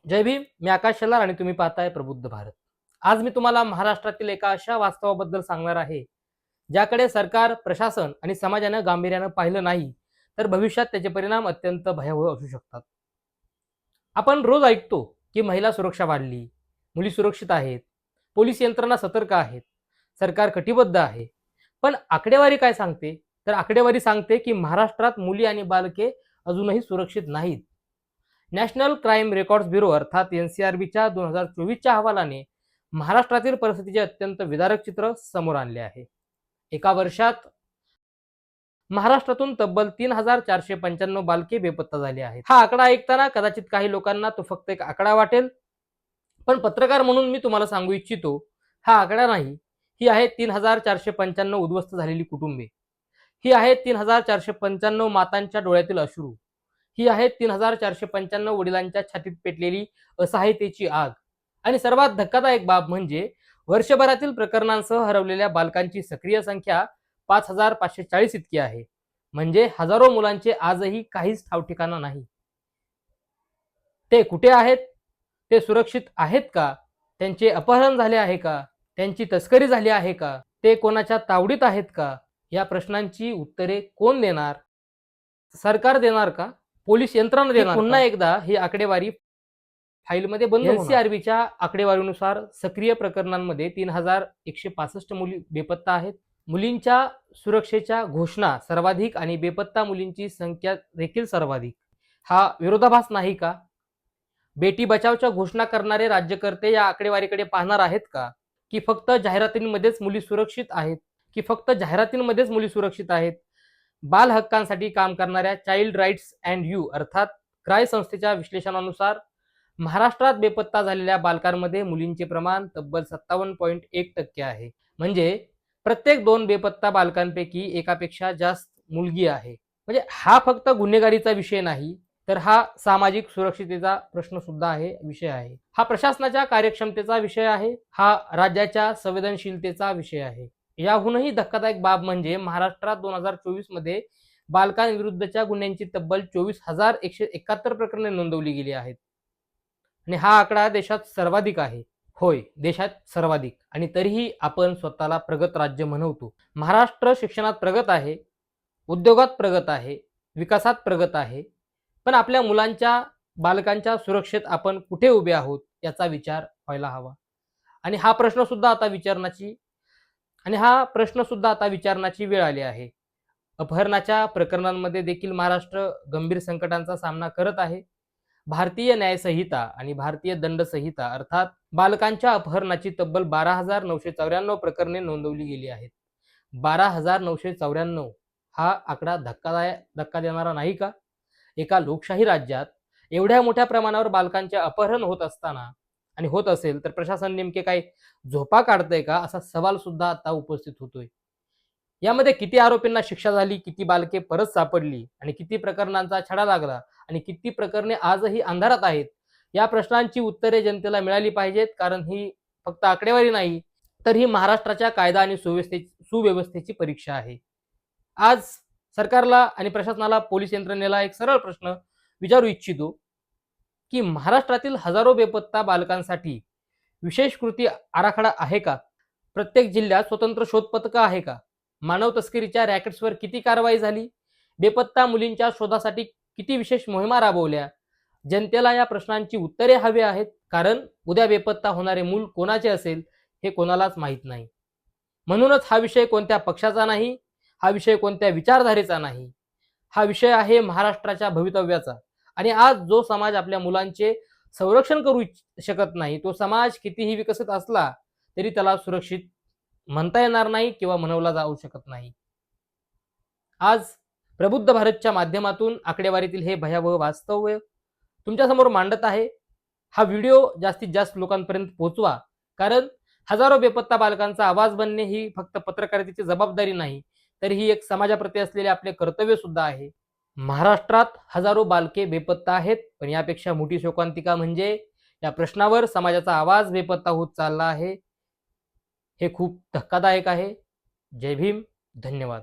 जय भीम. मी आकाश शेलार आणि तुम्ही पाहताय प्रबुद्ध भारत. आज मी तुम्हाला महाराष्ट्रातील एका अशा वास्तवाबद्दल सांगणार आहे, ज्याकडे सरकार, प्रशासन आणि समाजानं गांभीर्यानं पाहिलं नाही, तर भविष्यात त्याचे परिणाम अत्यंत भयावह असू शकतात. आपण रोज ऐकतो की महिला सुरक्षा वाढली, मुली सुरक्षित आहेत, पोलीस यंत्रणा सतर्क आहेत, सरकार कटिबद्ध आहे. पण आकडेवारी काय सांगते? तर आकडेवारी सांगते की महाराष्ट्रात मुली आणि बालके अजूनही सुरक्षित नाहीत. नॅशनल क्राईम रेकॉर्ड्स ब्युरो अर्थात NCRBच्या 2024च्या अहवालाने महाराष्ट्रातील परिस्थितीचे अत्यंत विदारक चित्र समोर आणले आहे. एका वर्षात महाराष्ट्रातून तब्बल 3495 बालके बेपत्ता झाली आहेत. हा आकडा ऐकताना कदाचित काही लोकांना तो फक्त एक आकडा वाटेल, पण पत्रकार म्हणून मी तुम्हाला सांगू इच्छितो, हा आकडा नाही. ही आहे 3495 उद्ध्वस्त झालेली कुटुंबे. ही आहे 3495 मातांच्या डोळ्यातील अश्रू. ही आहे 3495 वडिलांच्या छातीत पेटलेली असहायतेची आग. आणि सर्वात धक्कादायक बाब म्हणजे वर्षभरातील प्रकरणांसह हरवलेल्या बालकांची सक्रिय संख्या 5540 इतकी आहे. म्हणजे हजारो मुलांचे आजही काहीच ठावठिकाणा नाही. ते कुठे आहेत? ते सुरक्षित आहेत का? त्यांचे अपहरण झाले आहे का? त्यांची तस्करी झाली आहे का? ते कोणाच्या तावडीत आहेत का? या प्रश्नांची उत्तरे कोण देणार? सरकार देणार का? पोलीस यंत्रणा देणार का? पुन्हा एकदा ही आकडेवारी फाईलमध्ये बंद होणार. NCRBच्या आकडेवारीनुसार सक्रिय प्रकरणांमध्ये 3165 मुली बेपत्ता आहेत. मुलींच्या सुरक्षेच्या घोषणा सर्वाधिक आणि बेपत्ता मुलींची संख्या देखील सर्वाधिक. हा विरोधाभास नाही का? बेटी बचावच्या घोषणा करणारे राज्यकर्ते या आकडेवारीकडे पाहणार आहेत का? की फक्त जाहिरातींमध्येच मुली सुरक्षित आहेत? की फक्त जाहिरातींमध्येच मुली सुरक्षित आहेत? बाल हक्कांसाठी काम करणाऱ्या चाइल्ड राईट्स अँड यू अर्थात क्राय संस्थेच्या विश्लेषणानुसार महाराष्ट्रात बेपत्ता झालेल्या बालकांमध्ये मुलींचे प्रमाण तब्बल 57.1% आहे. म्हणजे प्रत्येक 2 बेपत्ता बालकांपैकी एकापेक्षा जास्त मुलगी आहे. म्हणजे हा फक्त गुन्हेगारीचा विषय नाही, तर हा सामाजिक सुरक्षिततेचा प्रश्न सुद्धा आहे, विषय आहे. हा प्रशासनाच्या कार्यक्षमतेचा विषय आहे. हा राज्याच्या संवेदनशीलतेचा विषय आहे. याहूनही धक्कादायक बाब म्हणजे महाराष्ट्रात 2024 मध्ये बालकांविरुद्धच्या गुन्ह्यांची तब्बल 24,171 प्रकरणे नोंदवली गेली आहेत. आणि हा आकडा देशात सर्वाधिक आहे. होय, देशात सर्वाधिक. आणि तरीही आपण स्वतःला प्रगत राज्य म्हणवतो. महाराष्ट्र शिक्षणात प्रगत आहे, उद्योगात प्रगत आहे, विकासात प्रगत आहे. पण आपल्या मुलांच्या, बालकांच्या सुरक्षेत आपण कुठे उभे आहोत याचा विचार व्हायला हवा. आणि हा प्रश्न सुद्धा आता विचारण्याची वेळ आली आहे. अपहरणाच्या प्रकरणांमध्ये देखील महाराष्ट्र गंभीर संकटांचा सामना करत आहे. भारतीय न्यायसंहिता आणि भारतीय दंड संहिता अर्थात बालकांच्या अपहरणाची तब्बल 12,994 प्रकरणे नोंदवली गेली आहेत. 12,994 हा आकडा धक्का देणारा नाही का? एका लोकशाही राज्यात एवढ्या मोठ्या प्रमाणावर बालकांचे अपहरण होत असताना आणि होत असेल तर प्रशासन नेमके काय झोपा काढतंय का, असा सवाल सुद्धा आता उपस्थित होतोय. यामध्ये किती आरोपींना शिक्षा झाली, किती बालके परत सापडली आणि किती प्रकरणांचा छडा लागला आणि किती प्रकरणे आजही अंधारात आहेत, या प्रश्नांची उत्तरे जनतेला मिळाली पाहिजेत. कारण ही फक्त आकडेवारी नाही, तर ही महाराष्ट्राच्या कायदा आणि सुव्यवस्थेची परीक्षा आहे. आज सरकारला आणि प्रशासनाला, पोलीस यंत्रणेला एक सरळ प्रश्न विचारू इच्छितो की महाराष्ट्रातील हजारो बेपत्ता बालकांसाठी विशेष कृती आराखडा आहे का? प्रत्येक जिल्ह्यात स्वतंत्र शोध पथकं आहे का? मानव तस्करीच्या रॅकेट्सवर किती कारवाई झाली? बेपत्ता मुलींच्या शोधासाठी किती विशेष मोहिमा राबवल्या? जनतेला या प्रश्नांची उत्तरे हवी आहेत. कारण उद्या बेपत्ता होणारे मूल कोणाचे असेल हे कोणालाच माहीत नाही. म्हणूनच हा विषय कोणत्या पक्षाचा नाही, हा विषय कोणत्या विचारधारेचा नाही, हा विषय आहे महाराष्ट्राच्या भवितव्याचा. आणि आज जो समाज आपल्या मुलांचे संरक्षण करू शकत नाही, तो समाज कितीही विकसित असला तरी त्याला सुरक्षित म्हणता येणार नाही किंवा म्हणवला जाऊ शकत नाही. आज प्रबुद्ध भारतच्या माध्यमातून आकडेवारीतील हे भयावह वास्तव तुमच्यासमोर मांडत आहे. हा व्हिडिओ जास्तीत जास्त लोकांपर्यंत पोहोचवा. कारण हजारो बेपत्ता बालकांचा आवाज बनणे ही फक्त पत्रकारितेची जबाबदारी नाही, तर ही एक समाजाप्रती असलेले आपले कर्तव्य सुद्धा आहे. महाराष्ट्रात हजारो बालके बेपत्ता आहेत, पण यापेक्षा मोठी शोकांतिका म्हणजे या प्रश्नावर समाजाचा आवाज बेपत्ता होत चालला आहे. हे खूप धक्कादायक आहे. जय भीम. धन्यवाद.